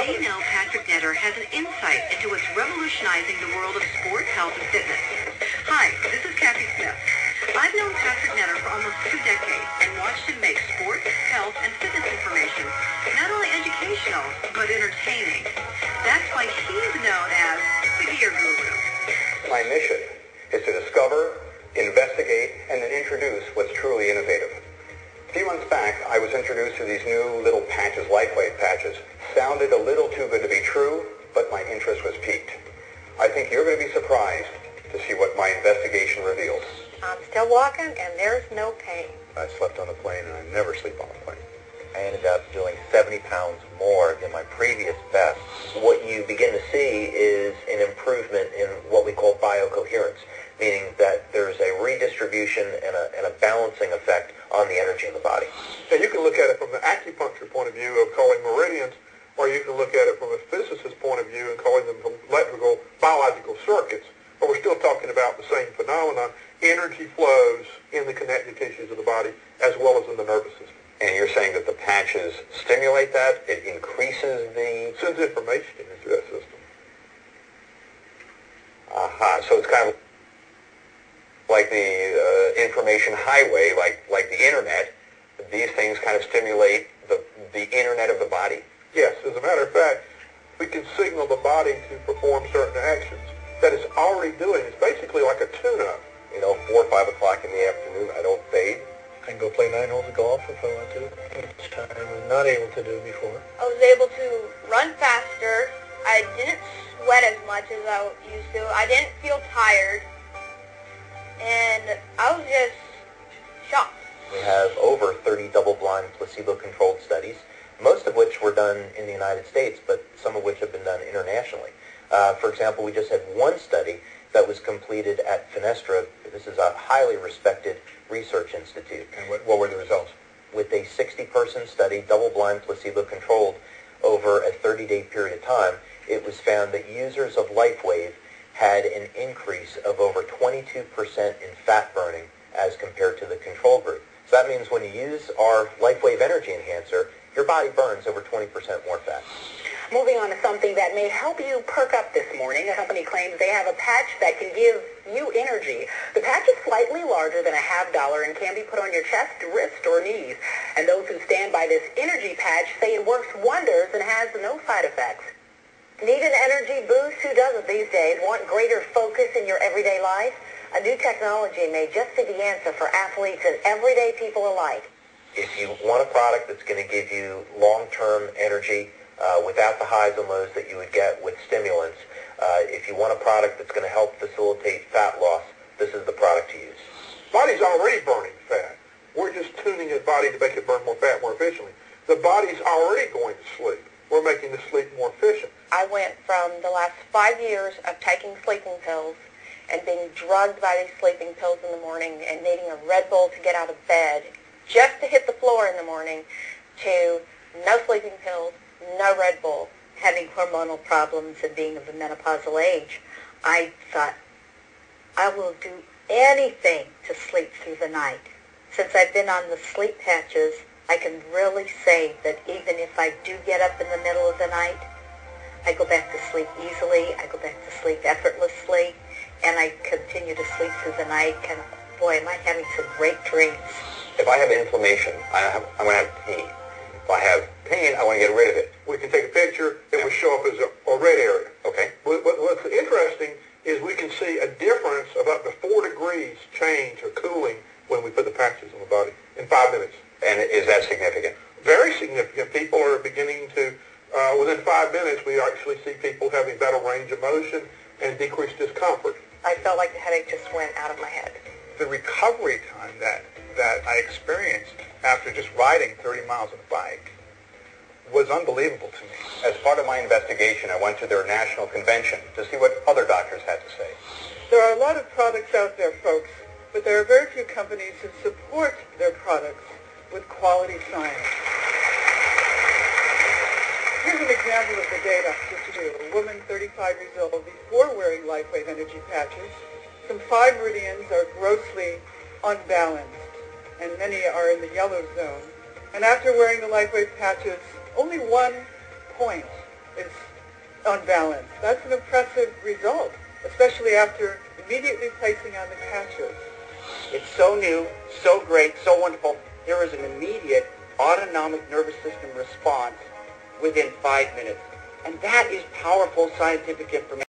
we know Patrick Netter has an insight into what's revolutionizing the world of sports, health, and fitness. Hi, this is Kathy Smith. I've known Patrick Netter for almost 2 decades and watched him make sports, health, and fitness information not only educational, but entertaining. That's why he's known as the Gear Guru. My mission is to discover, investigate, and then introduce what's truly innovative. A few months back, I was introduced to these new little patches, Lifewave patches. Sounded a little too good to be true, but my interest was piqued. I think you're going to be surprised to see what my investigation reveals. I'm still walking, and there's no pain. I slept on a plane, and I never sleep on a plane. I ended up doing 70 pounds more than my previous best. What you begin to see is an improvement in what we call biocoherence, meaning that there's a redistribution and a balancing effect on the energy in the body. And you can look at it from the acupuncture point of view of calling meridians, or you can look at it from a physicist's point of view and calling them electrical, biological circuits. But we're still talking about the same phenomenon. Energy flows in the connective tissues of the body as well as in the nervous system. And you're saying that the patches stimulate that? It increases the... Sends information into that system. Aha. So it's kind of like the information highway, like the internet. These things kind of stimulate the internet of the body? Yes. As a matter of fact, we can signal the body to perform certain actions that it's already doing. It's basically like a tune-up. 4 or 5 o'clock in the afternoon, I don't fade. I can go play 9 holes of golf if I want to, which I was not able to do before. I was able to run faster. I didn't sweat as much as I used to. I didn't feel tired. And I was just shocked. We have over 30 double-blind placebo-controlled studies, most of which were done in the United States, but some of which have been done internationally. For example, we just had one study that was completed at Fenestra. This is a highly respected research institute. And what were the results? With a 60-person study, double-blind, placebo-controlled, over a 30-day period of time, it was found that users of Lifewave had an increase of over 22% in fat burning as compared to the control group. So that means when you use our Lifewave Energy Enhancer, your body burns over 20% more fat. Moving on to something that may help you perk up this morning. A company claims they have a patch that can give you energy. The patch is slightly larger than a $50 and can be put on your chest, wrist, or knees. And those who stand by this energy patch say it works wonders and has no side effects. Need an energy boost? Who doesn't these days? Want greater focus in your everyday life? A new technology may just be the answer for athletes and everyday people alike. If you want a product that's going to give you long-term energy without the highs and lows that you would get with stimulants, if you want a product that's going to help facilitate fat loss, this is the product to use. Body's already burning fat. We're just tuning the body to make it burn more fat more efficiently. The body's already going to sleep. We're making the sleep more efficient. I went from the last 5 years of taking sleeping pills and being drugged by these sleeping pills in the morning and needing a Red Bull to get out of bed just to hit the floor in the morning, to no sleeping pills, no Red Bull. Having hormonal problems and being of the menopausal age, I thought, I will do anything to sleep through the night. Since I've been on the sleep patches, I can really say that even if I do get up in the middle of the night, I go back to sleep easily, I go back to sleep effortlessly, and I continue to sleep through the night. And boy, am I having some great dreams. If I have inflammation, I'm going to have pain. If I have pain, I want to get rid of it. We can take a picture. It will show up as a red area. Okay. What's interesting is we can see a difference of up to 4 degrees change or cooling when we put the patches on the body in 5 minutes. And is that significant? Very significant. People are beginning to, within 5 minutes, we actually see people having better range of motion and decreased discomfort. I felt like the headache just went out of my head. The recovery time that I experienced after just riding 30 miles on a bike was unbelievable to me. As part of my investigation, I went to their national convention to see what other doctors had to say. There are a lot of products out there, folks, but there are very few companies who support their products with quality science. Here's an example of the data, just to do. A woman 35 years old before wearing Lifewave energy patches. Some 5 meridians are grossly unbalanced, and many are in the yellow zone. And after wearing the Lifewave patches, only 1 point is unbalanced. That's an impressive result, especially after immediately placing on the patches. It's so new, so great, so wonderful. There is an immediate autonomic nervous system response within 5 minutes. And that is powerful scientific information.